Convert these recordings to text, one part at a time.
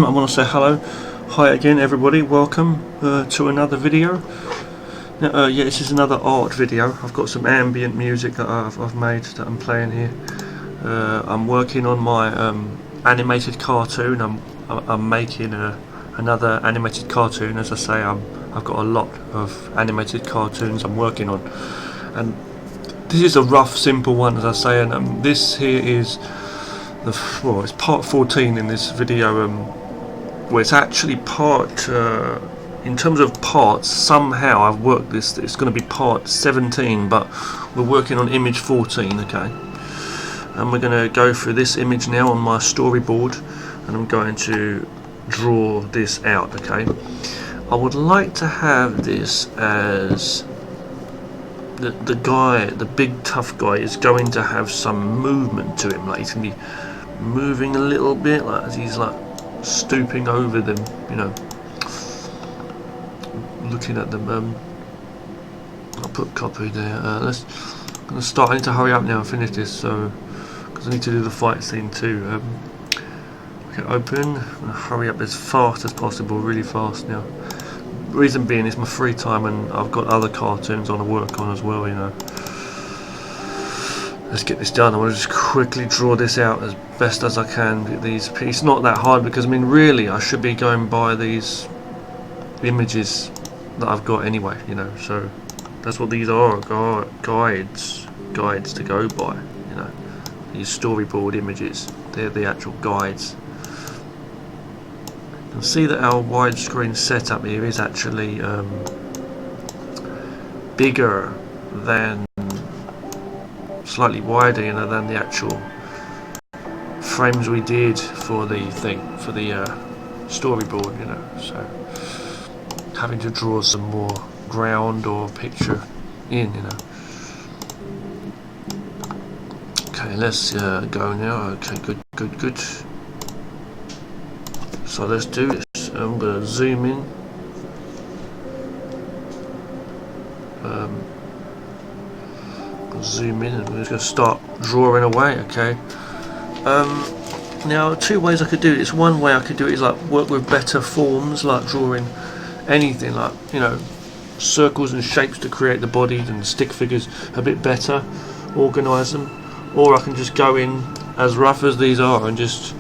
I want to say hello, hi again everybody, welcome to another video. Now, yeah, this is another art video. I've got some ambient music that I've made that I'm playing here. I'm working on my animated cartoon. I'm making another animated cartoon. As I say, I've got a lot of animated cartoons I'm working on, and this is a rough, simple one, as I say. And this here is it's part 14 in this video. Well, it's actually part, in terms of parts, somehow I've worked this, it's going to be part 17, but we're working on image 14, okay? And we're going to go through this image now on my storyboard, and I'm going to draw this out, okay? I would like to have this as the guy, the big tough guy, is going to have some movement to him, like he's going to be moving a little bit, like as he's like stooping over them, you know, looking at them. I'll put copy there. I'm gonna start. I need to hurry up now and finish this, so because I need to do the fight scene too. Okay, open. I'm gonna hurry up as fast as possible, really fast now. Reason being, it's my free time, and I've got other cartoons I want to work on as well, you know. Let's get this done. I want to just quickly draw this out as best as I can. It's not that hard, because I mean, really, I should be going by these images that I've got anyway, you know. So that's what these are, guides to go by, you know. These storyboard images, they're the actual guides. You can see that our widescreen setup here is actually bigger than, slightly wider, you know, than the actual frames we did for the thing, for the storyboard, you know. So having to draw some more ground or picture in, you know. Okay, let's go now. Okay, good. So let's do this. I'm going to zoom in. Zoom in, and we're just going to start drawing away, okay? Now, two ways I could do this. One way I could do it is like work with better forms, like drawing anything, like, you know, circles and shapes to create the bodies, and stick figures a bit better, organise them. Or I can just go in as rough as these are and just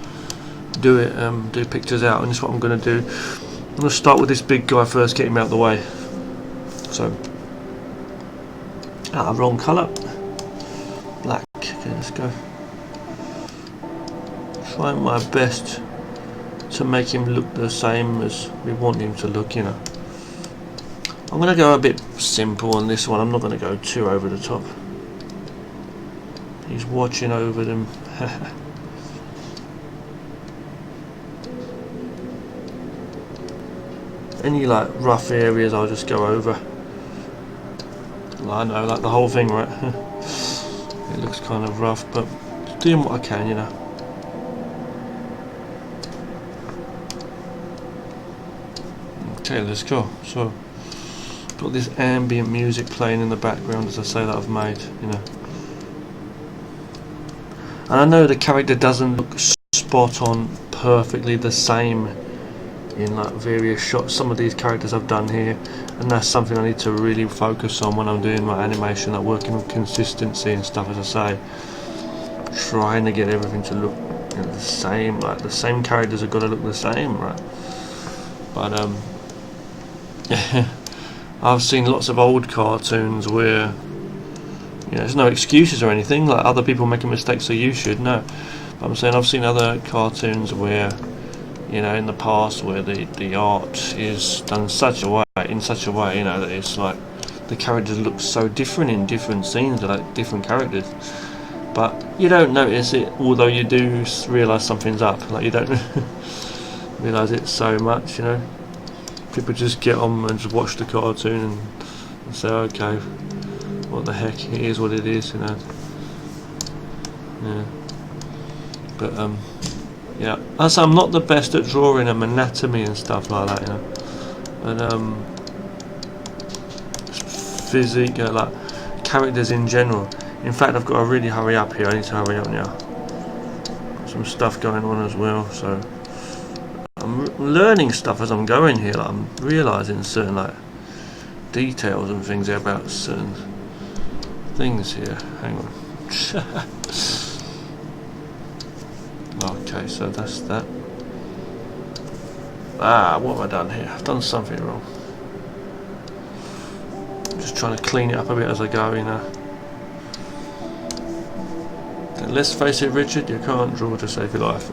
do it, do pictures out, and that's what I'm going to do. I'm going to start with this big guy first, get him out of the way. So, wrong colour. Black. Okay, let's go. Trying my best to make him look the same as we want him to look, you know. I'm going to go a bit simple on this one. I'm not going to go too over the top. He's watching over them. Any like rough areas I'll just go over. I know, like the whole thing, right? It looks kind of rough, but doing what I can, you know. Okay, let's go. So, got this ambient music playing in the background, as I say, that I've made, you know. And I know the character doesn't look spot on perfectly the same in like various shots. Some of these characters I've done here, and that's something I need to really focus on when I'm doing my animation, like working on consistency and stuff, as I say. Trying to get everything to look, you know, the same, like the same characters have got to look the same, right? But I've seen lots of old cartoons where, you know, there's no excuses or anything, like other people making mistakes, so you should know. But I'm saying I've seen other cartoons where, you know, in the past, where the art is done in such a way, you know, that it's like the characters look so different in different scenes, they're like different characters. But you don't notice it, although you do realise something's up. Like you don't realise it so much, you know. People just get on and just watch the cartoon and say, okay, what the heck, it is what it is, you know. Yeah. But yeah, as I'm not the best at drawing anatomy and stuff like that, you know, and physique, like characters in general. In fact, I've got to really hurry up here. I need to hurry up now. Got some stuff going on as well, so I'm learning stuff as I'm going here. Like, I'm realising certain like details and things about certain things here. Hang on. Okay, so that's that. What have I done here? I've done something wrong. I'm just trying to clean it up a bit as I go, you know. And let's face it, Richard, you can't draw to save your life.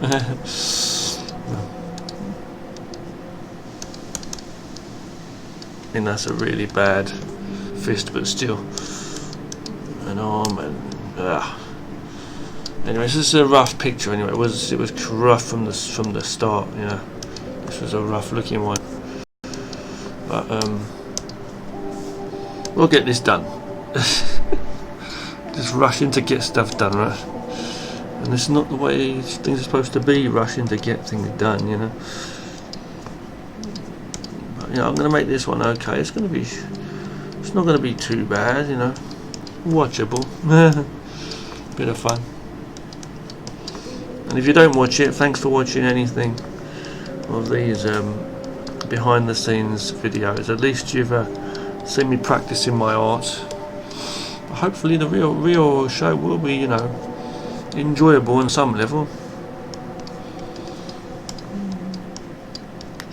And that's a really bad fist, but still. An arm and anyway, this is a rough picture. Anyway, it was rough from the start. You know, this was a rough looking one, but we'll get this done. Just rushing to get stuff done, right? And it's not the way things are supposed to be. Rushing to get things done, you know. But, you know, I'm going to make this one okay. It's not going to be too bad, you know. Watchable. Bit of fun. And if you don't watch it, thanks for watching anything of these behind the scenes videos. At least you've seen me practicing my art. Hopefully the real show will be, you know, enjoyable on some level.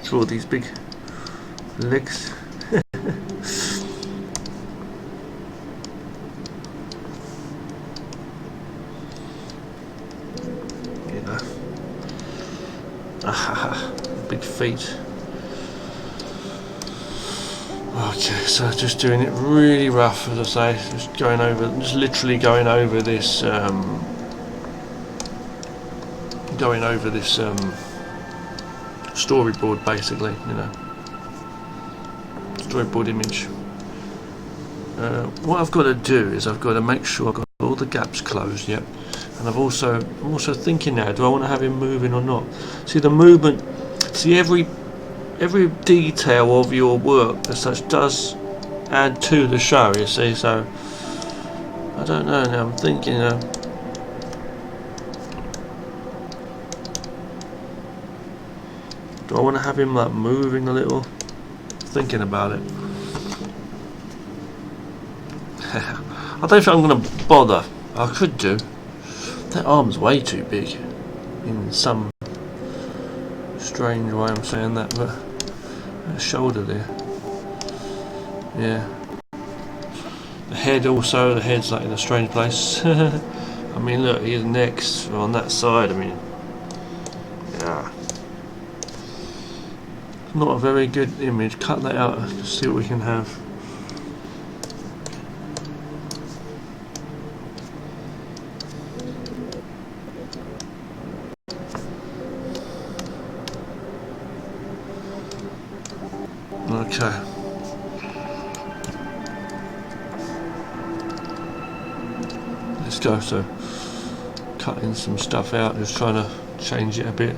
Draw these big legs. Big feet. Okay, so just doing it really rough, as I say, just literally going over this storyboard, basically, you know, storyboard image. What I've got to do is I've got to make sure I've got all the gaps closed, yep. And I'm also thinking now, do I want to have him moving or not? See, the movement, see, every detail of your work as such does add to the show, you see. So I don't know now, I'm thinking do I want to have him like moving a little? Thinking about it. I don't think I'm going to bother. I could do. That arm's way too big in some strange way. I'm saying that, but that shoulder there, yeah. The head also. The head's like in a strange place. I mean, look, his neck's on that side. I mean, yeah. Not a very good image. Cut that out and see what we can have. Okay. Let's go. So, cutting some stuff out, just trying to change it a bit.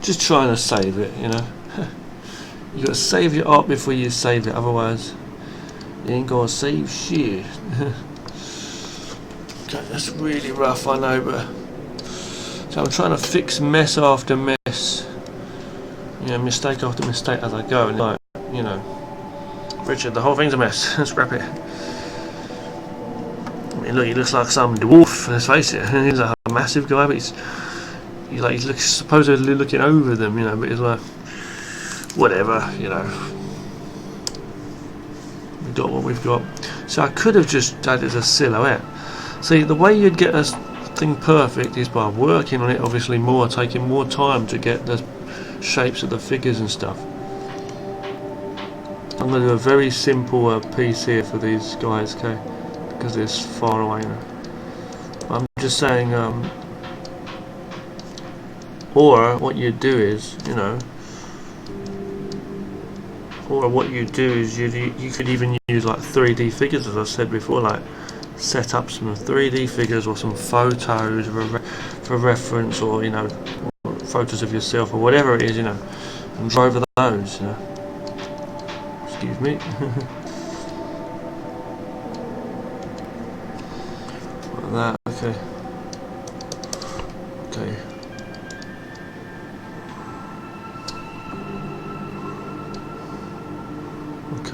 Just trying to save it, you know. You gotta save your art before you save it, otherwise you ain't gonna save shit. Okay, that's really rough, I know, but so I'm trying to fix mess after mess. You know, mistake after mistake as I go, and like, you know, Richard, the whole thing's a mess. Scrap it. I mean, look, he looks like some dwarf. Let's face it. He's a massive guy, but he's supposedly looking over them, you know. But he's like, whatever, you know. We've got what we've got. So I could have just added a silhouette. See, the way you'd get a thing perfect is by working on it, obviously more, taking more time to get the shapes of the figures and stuff. I'm going to do a very simple piece here for these guys, okay, because they're far away now. I'm just saying, or what you do is, you know, or what you do is you could even use like 3D figures, as I said before, like set up some 3D figures or some photos for reference, or, you know, photos of yourself or whatever it is, you know, and draw over those, you know. Excuse me. Like that, okay. Okay.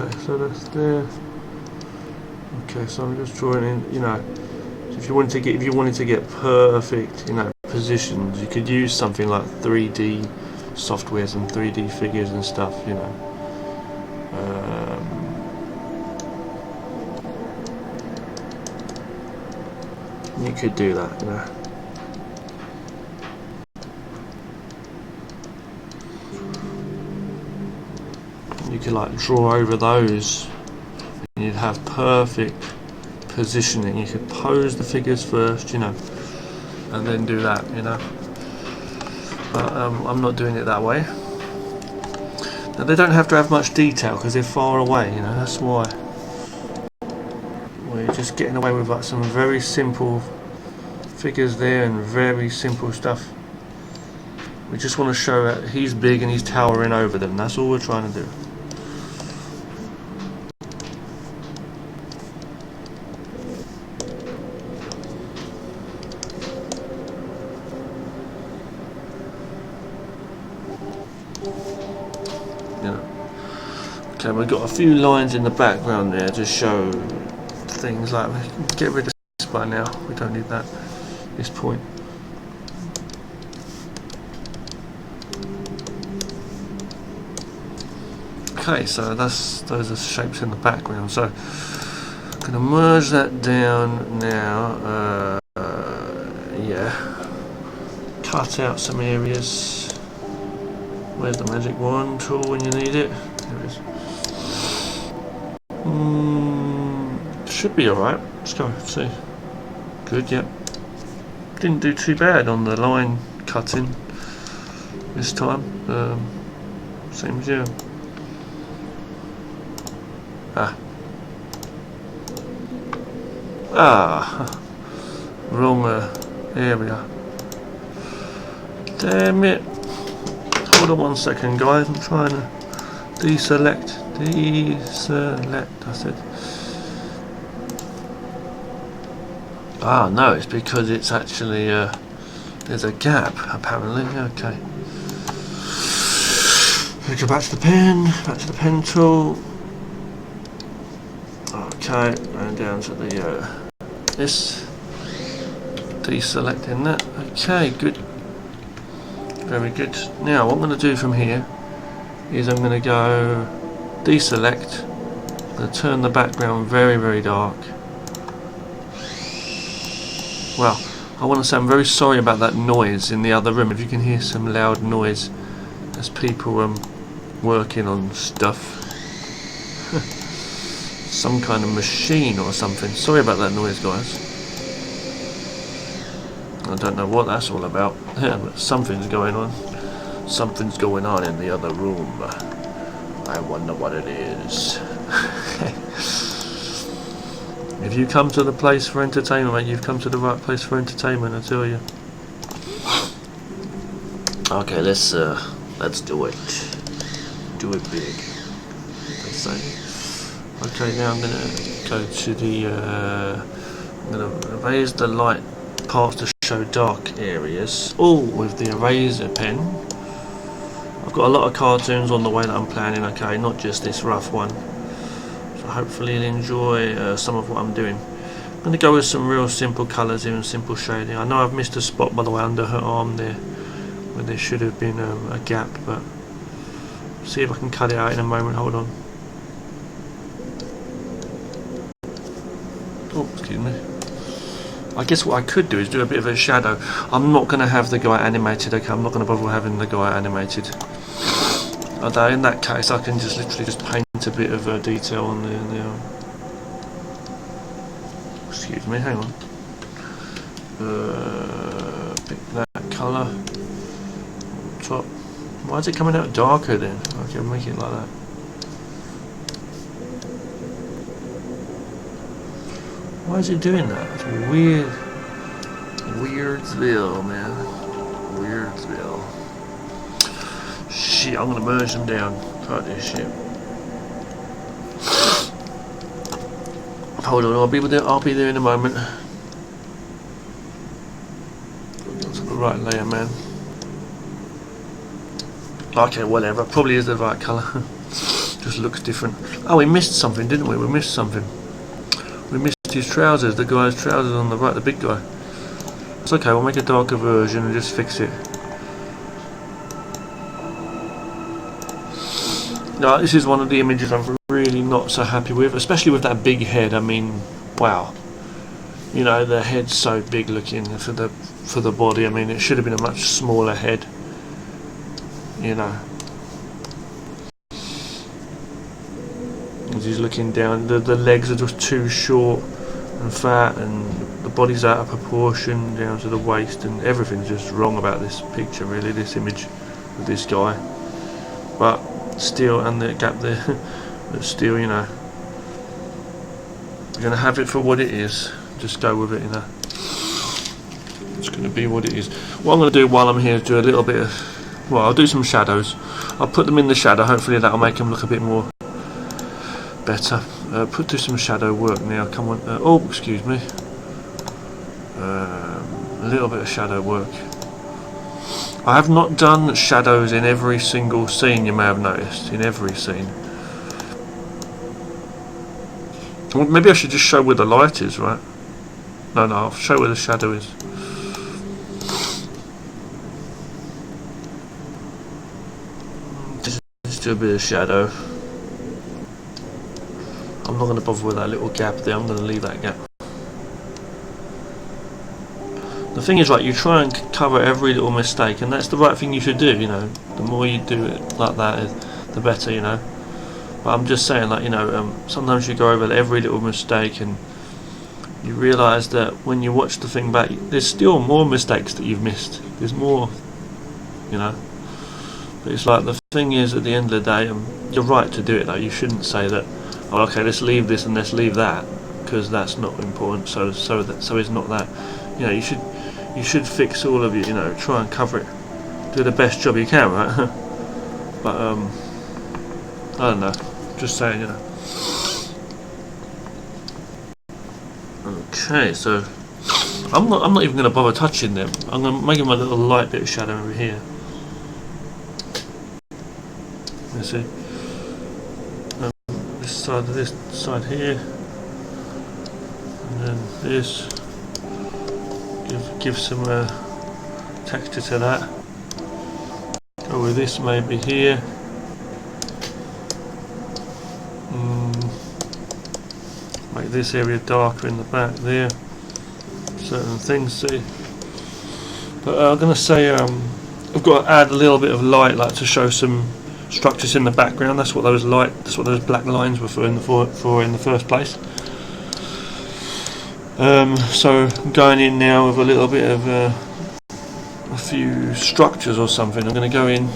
Okay, so that's there. Okay, so I'm just drawing in, you know, if you wanted to get perfect, you know, positions, you could use something like 3D softwares and 3D figures and stuff, you know. You could do that, you know. You could like draw over those and you'd have perfect positioning. You could pose the figures first, you know, and then do that, you know. But I'm not doing it that way. Now they don't have to have much detail because they're far away, you know, that's why. We're just getting away with like some very simple figures there and very simple stuff. We just want to show that he's big and he's towering over them. That's all we're trying to do. You know. Okay, we've got a few lines in the background there to show things like, we can get rid of this by now. We don't need that at this point. Okay, so those are shapes in the background. So I'm going to merge that down now. Yeah. Cut out some areas. Where's the magic wand tool when you need it? There it is. Should be alright. Let's go see. Good, yep. Didn't do too bad on the line cutting this time. Same as you. Wrong area. Damn it. Hold on 1 second, guys. I'm trying to deselect. I said. No, it's because it's actually there's a gap apparently. Okay. We go back to the pen tool. Okay, and down to the this. Deselecting that. Okay, good. Very good. Now what I'm going to do from here is I'm going to go deselect. I'm going to turn the background very, very dark. Well, I want to say I'm very sorry about that noise in the other room. If you can hear some loud noise as people working on stuff. Some kind of machine or something. Sorry about that noise, guys. I don't know what that's all about. Yeah, but something's going on. Something's going on in the other room. I wonder what it is. If you come to the place for entertainment, mate, you've come to the right place for entertainment, I tell you. Okay, let's do it. Do it big, they say. Okay, now I'm gonna go to the I'm gonna erase the light parts to show dark areas, all with the eraser pen. I've got a lot of cartoons on the way that I'm planning, okay, not just this rough one. So hopefully you'll enjoy some of what I'm doing. I'm going to go with some real simple colours here and simple shading. I know I've missed a spot by the way under her arm there, where there should have been a gap, but see if I can cut it out in a moment. Hold on. Oh, excuse me. I guess what I could do is do a bit of a shadow. I'm not going to have the guy animated, okay, I'm not going to bother having the guy animated. Although in that case I can just literally just paint a bit of detail on there now. Excuse me, hang on. Pick that colour. Top. Why is it coming out darker then? Okay, make it like that. Why is it doing that? It's weird. Weirdsville, man. Weirdsville. Shit, I'm gonna merge them down. Fuck this shit. Hold on, I'll be there in a moment. Go to the right layer, man. Okay, whatever. Probably is the right colour. Just just looks different. Oh, we missed something, didn't we? We missed something. We missed his trousers, the guy's trousers on the right, the big guy. It's okay, we'll make a darker version and just fix it. Now, this is one of the images I'm really not so happy with, especially with that big head. I mean, wow. You know, the head's so big looking for the body. I mean, it should have been a much smaller head. You know. As he's looking down, the legs are just too short and fat, and the body's out of proportion down to the waist, and everything's just wrong about this picture, really, this image of this guy. But still, and the gap there, but still, you know, we're going to have it for what it is. Just go with it, you know. It's going to be what it is. What I'm going to do while I'm here is do a little bit of, well, I'll do some shadows. I'll put them in the shadow. Hopefully that'll make them look a bit more better. Do some shadow work now. Come on. Oh, excuse me. A little bit of shadow work. I have not done shadows in every single scene, you may have noticed. In every scene. Well, maybe I should just show where the light is, right? No, I'll show where the shadow is. Just do a bit of shadow. I'm not going to bother with that little gap there. I'm going to leave that gap. The thing is, right, you try and cover every little mistake, and that's the right thing you should do, you know. The more you do it like that, the better, you know. But I'm just saying, like, you know, sometimes you go over every little mistake and you realise that when you watch the thing back, there's still more mistakes that you've missed. There's more, you know. But it's like, the thing is, at the end of the day, you're right to do it, though. You shouldn't say that, oh, okay, let's leave this and let's leave that, because that's not important, so it's not that. You know, you should fix all of it, you know, try and cover it, do the best job you can, right? But I don't know, just saying, you know. Okay, so I'm not even going to bother touching them. I'm going to make them a little light bit of shadow over here. You see, this side here, and then this. Give some texture to that. Go with this maybe here. Make this area darker in the back there. Certain things, see. But I'm going to say I've got to add a little bit of light, like to show some structures in the background. That's what those black lines were for in the first place. So I'm going in now with a little bit of a few structures or something. I'm going to go in.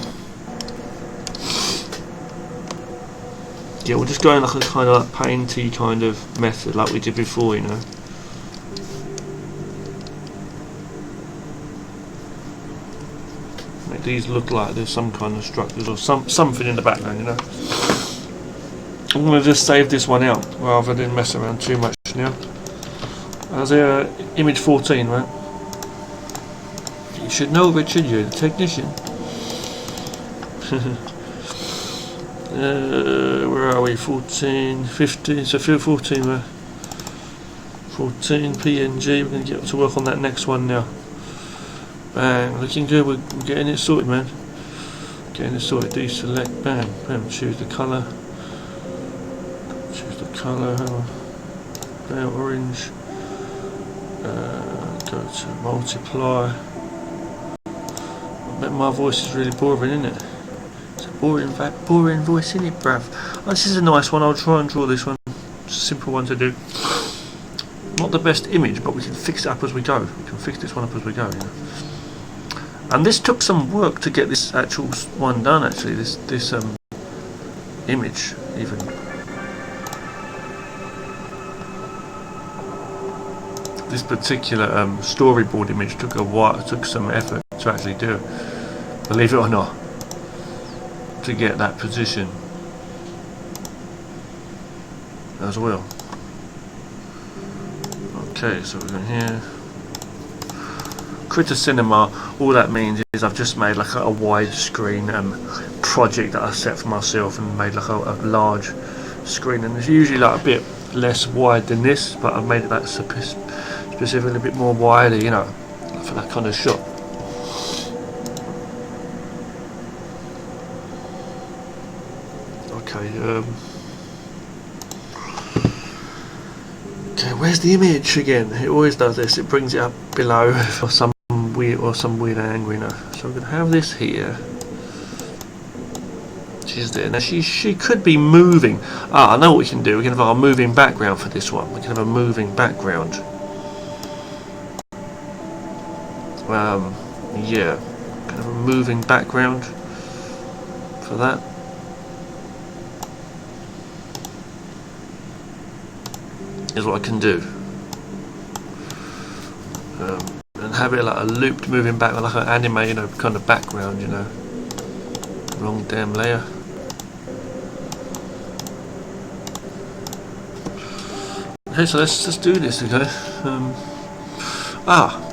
Yeah, we'll just go in like a kind of like painty kind of method, like we did before, you know. Make these look like there's some kind of structures or something in the background, you know. I'm going to just save this one out rather than mess around too much now. As image 14, right? You should know, Richard, you're the technician. Where are we? 14, 15, so 14, 14 PNG. We're going to get to work on that next one now. Bang, looking good, we're getting it sorted, man. Getting it sorted, deselect, bam, bam, choose the colour. Choose the colour, bam, orange. Go to multiply. I bet my voice is really boring, isn't it? It's a boring voice, isn't it, bruv? Oh, this is a nice one. I'll try and draw this one. It's a simple one to do. Not the best image, but we can fix it up as we go. We can fix this one up as we go, you know. And this took some work to get this actual one done. Actually, this image even. This particular storyboard image took a while, took some effort to actually do it, believe it or not, to get that position as well. Okay, so we're going here. Critter Cinema, all that means is I've just made like a widescreen project that I set for myself and made like a large screen, and it's usually like a bit less wide than this, but I've made it like specifically a bit more wider, you know, for that kind of shot. Okay, okay, where's the image again? It always does this. It brings it up below for some weird angle, you know. So we're gonna have this here. She's there now. She could be moving. I know what we can do. We can have a moving background for this one. We can have a moving background. Yeah, kind of a moving background for that. Is what I can do, and have it like a looped moving back, like an anime, you know, kind of background, you know. Wrong damn layer. Okay, so let's just do this, okay.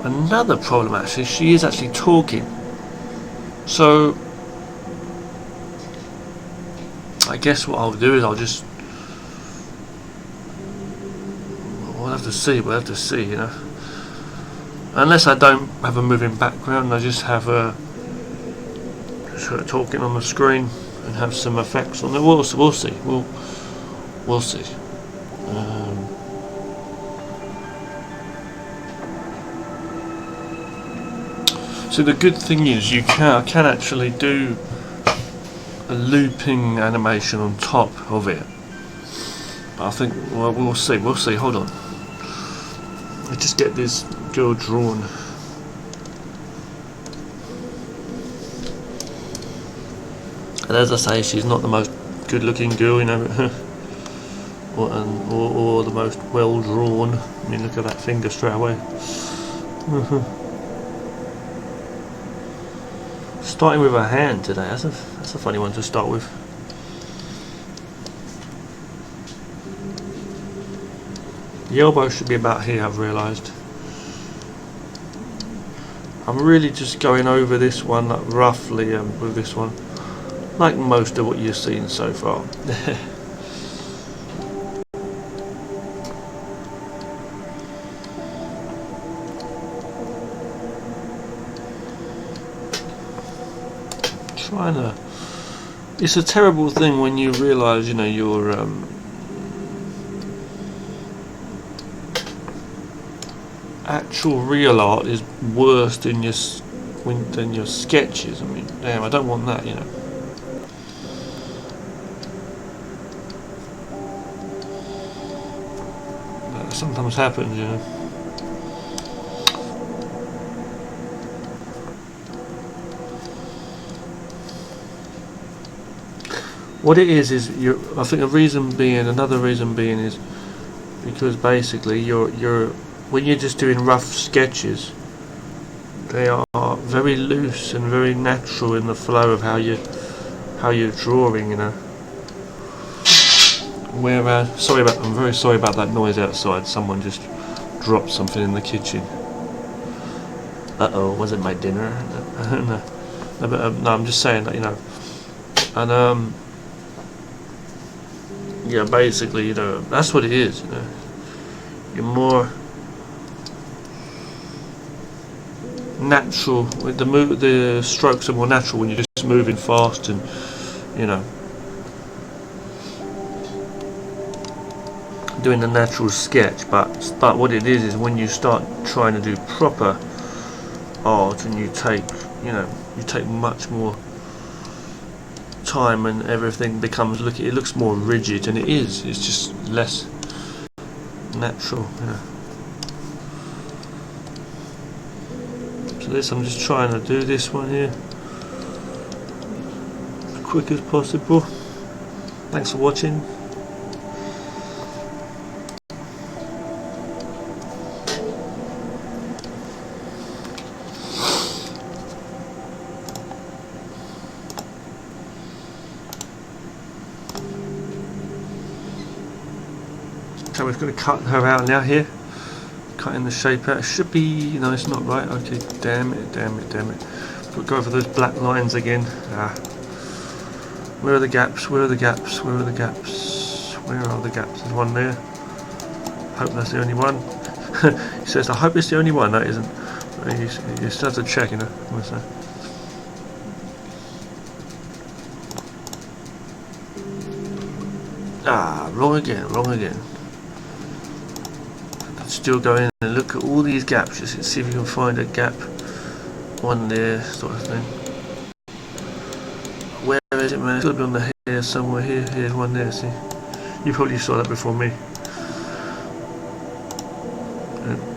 Another problem actually. She is actually talking, so I guess what I'll do is I'll just. We'll have to see, you know. Unless I don't have a moving background, I just have a sort of talking on the screen and have some effects on it. We'll see. We'll see. So the good thing is I can actually do a looping animation on top of it. But I think we'll see. Hold on. Let's just get this girl drawn. And as I say, she's not the most good-looking girl, you know, or the most well-drawn. I mean, look at that finger straight away. Starting with her hand today. That's a funny one to start with. The elbow should be about here, I've realised. I'm really just going over this one, like roughly, with this one, like most of what you've seen so far. It's a terrible thing when you realise, you know, your actual real art is worse than your sketches. I mean, damn, I don't want that, you know. That sometimes happens, you know. What it is I think another reason being is because basically when you're just doing rough sketches, they are very loose and very natural in the flow of how you're drawing, you know. Whereas, I'm very sorry about that noise outside. Someone just dropped something in the kitchen. Was it my dinner? No, I'm just saying that, you know. And yeah, basically, you know, that's what it is, you know. You're more natural with the strokes are more natural when you're just moving fast and, you know, doing the natural sketch. But what it is when you start trying to do proper art and you take much more time and everything becomes it looks more rigid, and it's just less natural, you know. So I'm just trying to do this one here as quick as possible. Thanks for watching. So we're going to cut her out now here. Cutting the shape out. It should be, no, it's not right. Okay, damn it. We'll go over those black lines again. Where are the gaps? Where are the gaps? Where are the gaps? Where are the gaps? There's one there. Hope that's the only one. He says, I hope it's the only one. That isn't. You still have to check, you know. What's that? Ah, wrong again, wrong again. Still go in and look at all these gaps, just see if you can find a gap. One there, sort of thing. Where is it, man? It's got to be on the hair somewhere here. Here's one there, see? You probably saw that before me.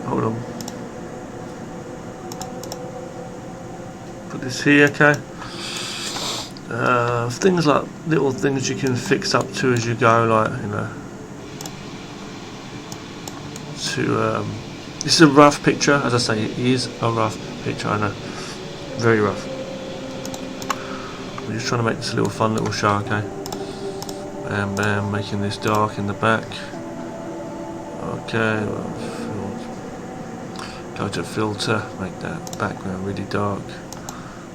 Hold on. Put this here, okay? Things like little things you can fix up to as you go, like, you know. This is a rough picture, as I say, it is a rough picture, I know. Very rough. We're just trying to make this a little fun little show, okay? Bam bam, making this dark in the back. Okay, go to filter, make that background really dark.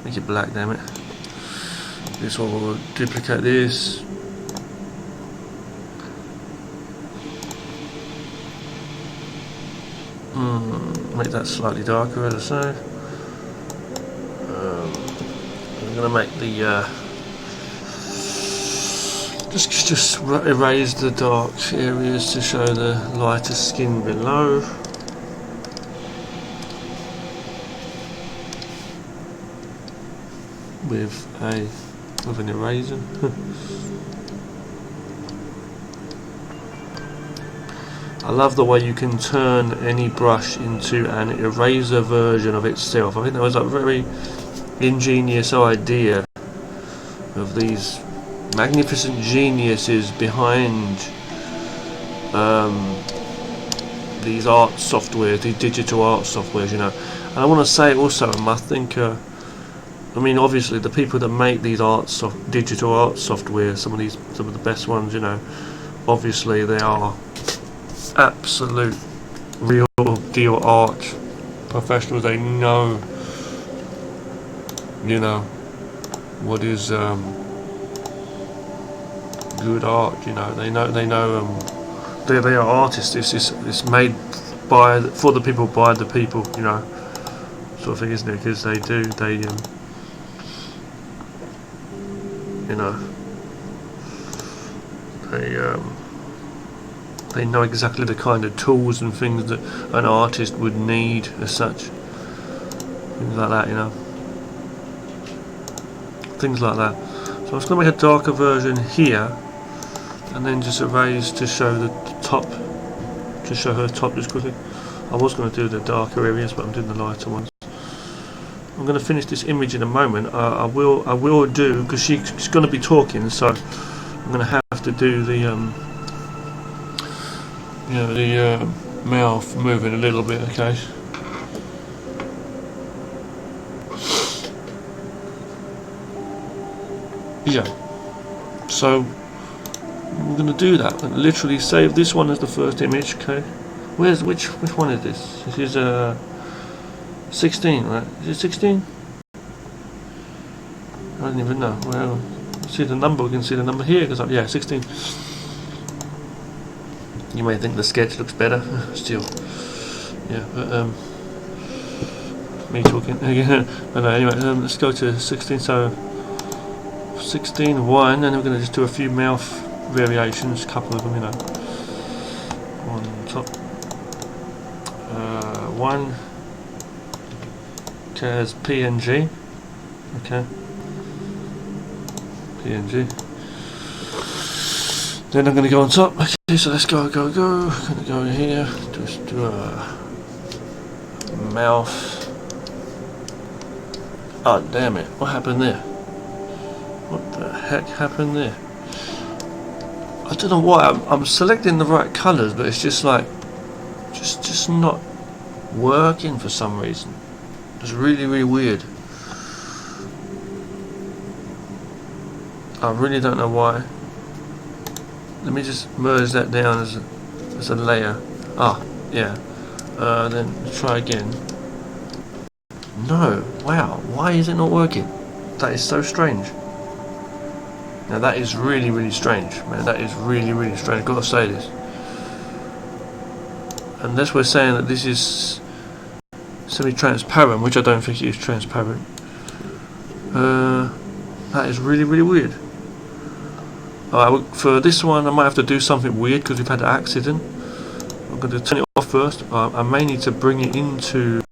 Make it black, damn it. This one will duplicate this. Make that slightly darker, as I say. I'm gonna make the just erase the dark areas to show the lighter skin below. With an eraser. I love the way you can turn any brush into an eraser version of itself. I think that was a very ingenious idea of these magnificent geniuses behind these art softwares, these digital art softwares, you know. And I want to say also, I think, I mean, obviously the people that make these digital art software, some of the best ones, you know, obviously they are absolute real deal art professionals. They know, you know, what is good art, you know. They know they are artists. It's made for the people, by the people, you know, sort of thing, isn't it? Because you know, they know exactly the kind of tools and things that an artist would need as such. Things like that, you know. Things like that. So I'm just going to make a darker version here, and then just erase to show the top, to show her top just quickly. I was going to do the darker areas, but I'm doing the lighter ones. I'm going to finish this image in a moment. I will do, because she's going to be talking, so I'm going to have to do the you know, the mouth moving a little bit, okay? Yeah. So I'm going to do that and literally save this one as the first image, okay? Which one is this? This is 16, right? Is it 16? I don't even know. Well, see the number. We can see the number here because yeah, 16. You may think the sketch looks better, still. Yeah, but me talking again. But no, anyway, let's go to 16. So 16, 1, and we're going to just do a few mouth variations, a couple of them, you know. On top. 1. Okay, as PNG. Okay. PNG. Then I'm going to go on top. Okay, so let's go. I'm going to go in here. Just do a mouth. Oh, damn it. What happened there? What the heck happened there? I don't know why. I'm selecting the right colours, but it's just like, just not working for some reason. It's really, really weird. I really don't know why. Let me just merge that down as a layer. Ah, yeah. Then try again. No, wow. Why is it not working? That is so strange. Now that is really, really strange, man. That is really, really strange. I've got to say this. Unless we're saying that this is semi-transparent, which I don't think it is transparent. That is really, really weird. Alright, for this one I might have to do something weird because we've had an accident. I'm going to turn it off first. I may need to bring it into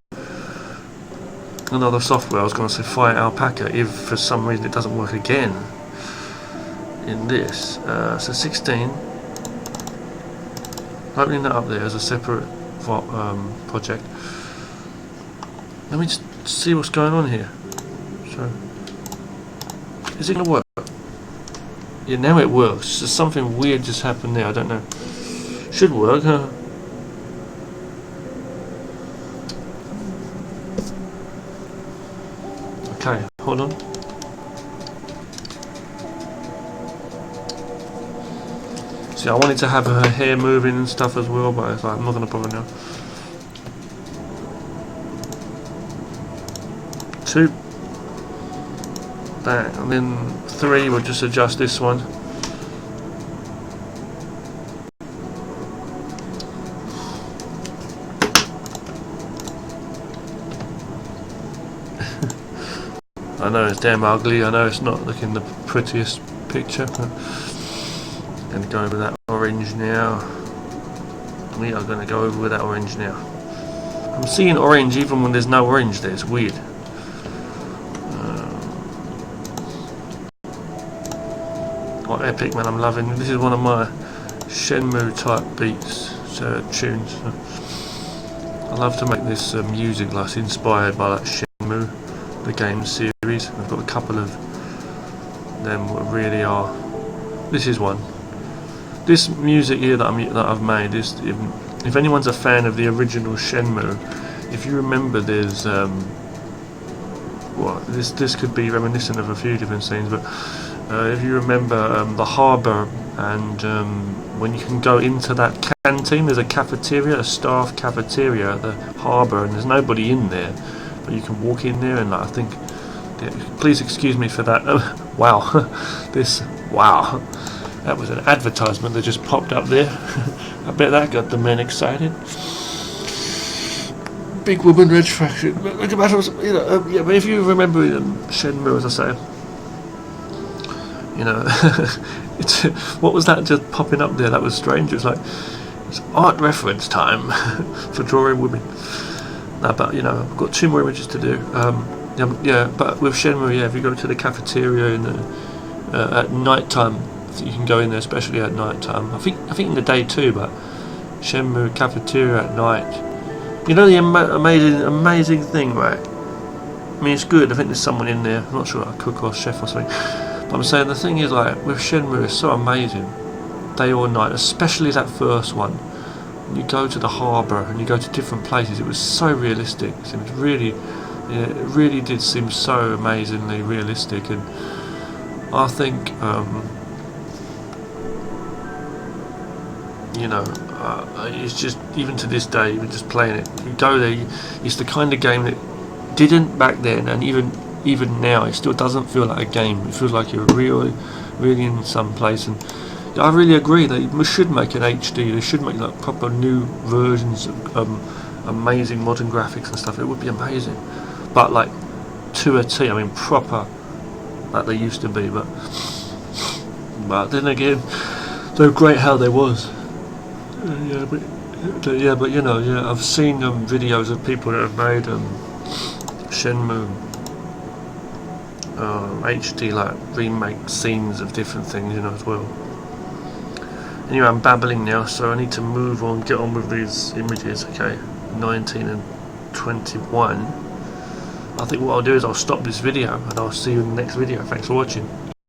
another software. I was going to say Fire Alpaca if for some reason it doesn't work again in this. So 16. Opening that up there as a separate project. Let me just see what's going on here. So, is it going to work? Yeah, now it works. So something weird just happened there. I don't know. Should work, huh? Okay, hold on. See, I wanted to have her hair moving and stuff as well, but it's like, I'm not going to bother now. 2. Bang. And then 3, we'll just adjust this one. I know it's damn ugly, I know it's not looking the prettiest picture. I'm going to go over that orange now. We are going to go over with that orange now. I'm seeing orange even when there's no orange there, it's weird. What epic, man, I'm loving. This is one of my Shenmue type beats, tunes. I love to make this music like it's inspired by like Shenmue, the game series. I've got a couple of them that really are. This is one. This music here that I've made is, if anyone's a fan of the original Shenmue, if you remember, there's this could be reminiscent of a few different scenes, but if you remember the harbour, and when you can go into that canteen, there's a cafeteria, a staff cafeteria at the harbour, and there's nobody in there, but you can walk in there, and like, I think, please excuse me for that. Wow, wow, that was an advertisement that just popped up there. I bet that got the men excited. Big woman red faction. But yeah, but if you remember Shenmue, as I say, you know, what was that just popping up there? That was strange. It was like, it's art reference time for drawing women. No, but you know, I've got 2 more images to do. Yeah, but with Shenmue, yeah, if you go to the cafeteria at night time, you can go in there, especially at night time. I think in the day too, but Shenmue cafeteria at night. You know the amazing thing, right? I mean, it's good. I think there's someone in there. I'm not sure, a cook or chef or something. But I'm saying the thing is, like with Shenmue, it's so amazing, day or night, especially that first one. When you go to the harbour and you go to different places, it was so realistic. It seems really, yeah, it really did seem so amazingly realistic, and I think, you know, it's just, even to this day, even just playing it, you go there, it's the kind of game that didn't back then, and even now, it still doesn't feel like a game. It feels like you're really in some place. And I really agree that we should make it HD. They should make like proper new versions of amazing modern graphics and stuff. It would be amazing, but like to a T. I mean, proper like they used to be. But then again, they're great how they was. But you know, yeah, I've seen videos of people that have made Shenmue HD, like remake scenes of different things, you know, as well. Anyway, I'm babbling now, so I need to move on, get on with these images. Okay, 19 and 21. I think what I'll do is I'll stop this video and I'll see you in the next video. Thanks for watching.